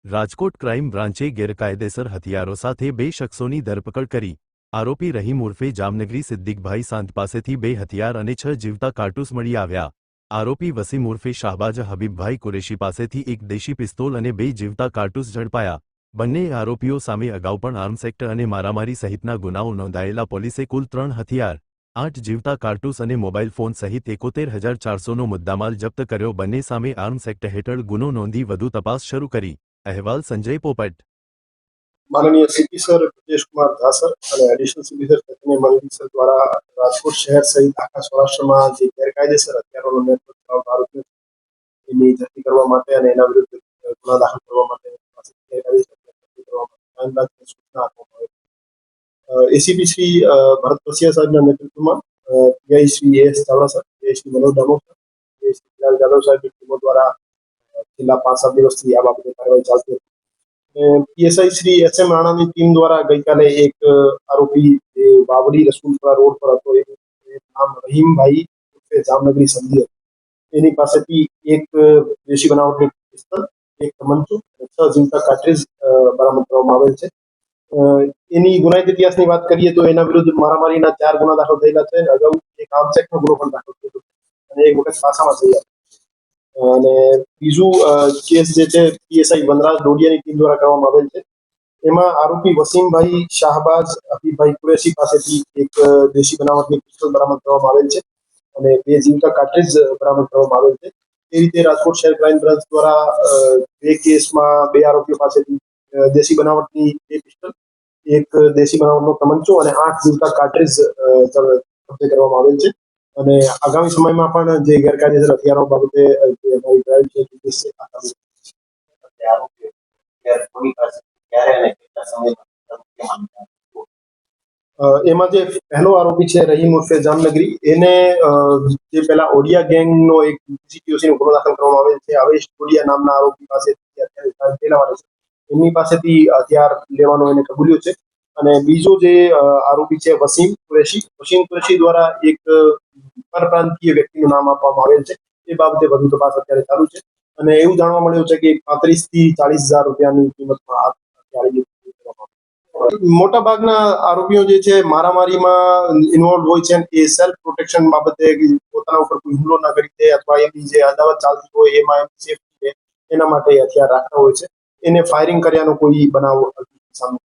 Rajkot crime બ્રાન્ચે ગેરકાયદેસર હથિયારો સાથે બે શખ્સોની ધરપકડ કરી। આરોપી રહીમ ઉર્ફે જામનગરી સિદ્દીકભાઈ સાંત પાસેથી બે હથિયાર અને 6 જીવતા કારતૂસ મળી આવ્યા। આરોપી વસીમ ઉર્ફે શાહબાજ હબીબભાઈ કુરેશી પાસેથી એક દેશી પિસ્તોલ અને 2 જીવતા કારતૂસ ઝડપાયા। બંને આરોપીઓ સામે અગાઉ પણ આર્મ્સ એક્ટ અને મારામારી સહિતના ગુનાઓ નોંધાયેલા પોલીસે કુલ 3 હથિયાર, 8 જીવતા કારતૂસ અને મોબાઈલ ફોન સહિત 71,400નો મુદ્દામાલ જપ્ત કર્યો। બંને સામે આર્મ્સ એક્ટ હેઠળ ગુનો નોંધી વધુ તપાસ શરૂ કરી। अहवाल संजय पोपट। माननीय CP sir Brajesh Kumar Jha sir और एडिशनल सीपी सर चैतन्य मांगवी सर द्वारा राजकोट शहर सहित आखा सौराष्ट्र में जे गैरकायदेसर हथियारों नेटवर्क आरोपीओ एनी जप्ती करवा माटे अने एना विरुद्ध गुना दाखल करवा माटे गैरकायदेसर जप्ती करवा माटे क्राइम ब्रांचने सूचना आपवामां आवी। एसीपी श्री भरत पसिया साहेबना नेतृत्वमां PI Shri S Chavda sir, PI Shri Manoj Damor sir, PI Shri Bilal Yadav साहेबनी टीमों द्वारा छेल्ला 5-7 दिवसथी आ बाबते कार्यवाही चालती हती। पीएसआई श्री एसएम राणा की टीम द्वारा गई काले एक आरोपी बावड़ी रसूलपुरा रोड पर હતો नाम रहीम भाई उर्फे जामनगरी संधी एनी पासेथी एक देशी बनावटनी पिस्तल, एक तमंचो અને 6 જીવતા કાર્ટ્રિજ બરામદ કરવામાં આવેલ છે। એની ગુનાહિત ઇતિહાસની વાત કરીએ તો એના વિરુદ્ધ મારામારીના 4 ગુના દાખલ થયેલા છે અને અગાઉ એક આર્મ્સ એક્ટનો ગુનો પણ દાખલ થયેલો છે અને એક વખત પાસામાં થયા। અને બીજું કેસ જે છે પીએસઆઈ વનરાજ ડોડિયાની ટીમ દ્વારા કરવામાં આવેલ છે। એમાં આરોપી વસીમભાઈ શાહબાજ હબીબભાઈ કુરેશી પાસેથી એક દેશી બનાવટની પિસ્તોલ બરામદ કરવામાં આવેલ છે અને 2 જીવતા કાર્ટ્રિજ બરામદ કરવામાં આવેલ છે। એ રીતે રાજકોટ શહેર ક્રાઇમ બ્રાન્ચ દ્વારા 2 કેસમાં 2 આરોપીઓ પાસેથી દેશી બનાવટની 2 પિસ્તલ, એક દેશી બનાવટનો તમંચો અને 8 જીવતા કાર્ટ્રિજ કબજે કરવામાં આવેલ છે। અને આગામી સમયમાં પણ જે ગેરકાયદેસર હથિયારો બાબતે જે અમારી ડ્રાઈવ છે તે દિવસે એમાં જે પહેલો આરોપી છે રહીમ ઉર્ફે જામનગરી એને જે પેલા ઓડિયા ગેંગનો એક સીટીઓસી નો ગુનો દાખલ કરવામાં આવેલ છે। હવેશ ઓડિયા નામના આરોપી પાસેથી અત્યારે પેલાવાનો છે એમની પાસેથી હથિયાર લેવાનો એને કબૂલ્યો છે। અને બીજો જે આરોપી છે વસીમ કુરેશી દ્વારા એક પરપ્રાંતીય વ્યક્તિનું નામ આપવામાં આવેલ છે। એ બાબતે વધુ તપાસ અત્યારે ચાલુ છે અને એવું જાણવા મળ્યું છે કે 35,000 થી 40,000 રૂપિયાની કિંમતમાં અત્યારે મોટા ભાગના આરોપીઓ જે છે મારામારીમાં ઇન્વોલ્વ હોય છે એ સેલ્ફ પ્રોટેક્શન બાબતે પોતાના ઉપર કોઈ હુમલો ના કરી દે અથવા એની જે અદાવત ચાલતી હોય એમાં સેફટી એના માટે હથિયાર રાખતા હોય છે। એને ફાયરિંગ કર્યાનો કોઈ બનાવ સામે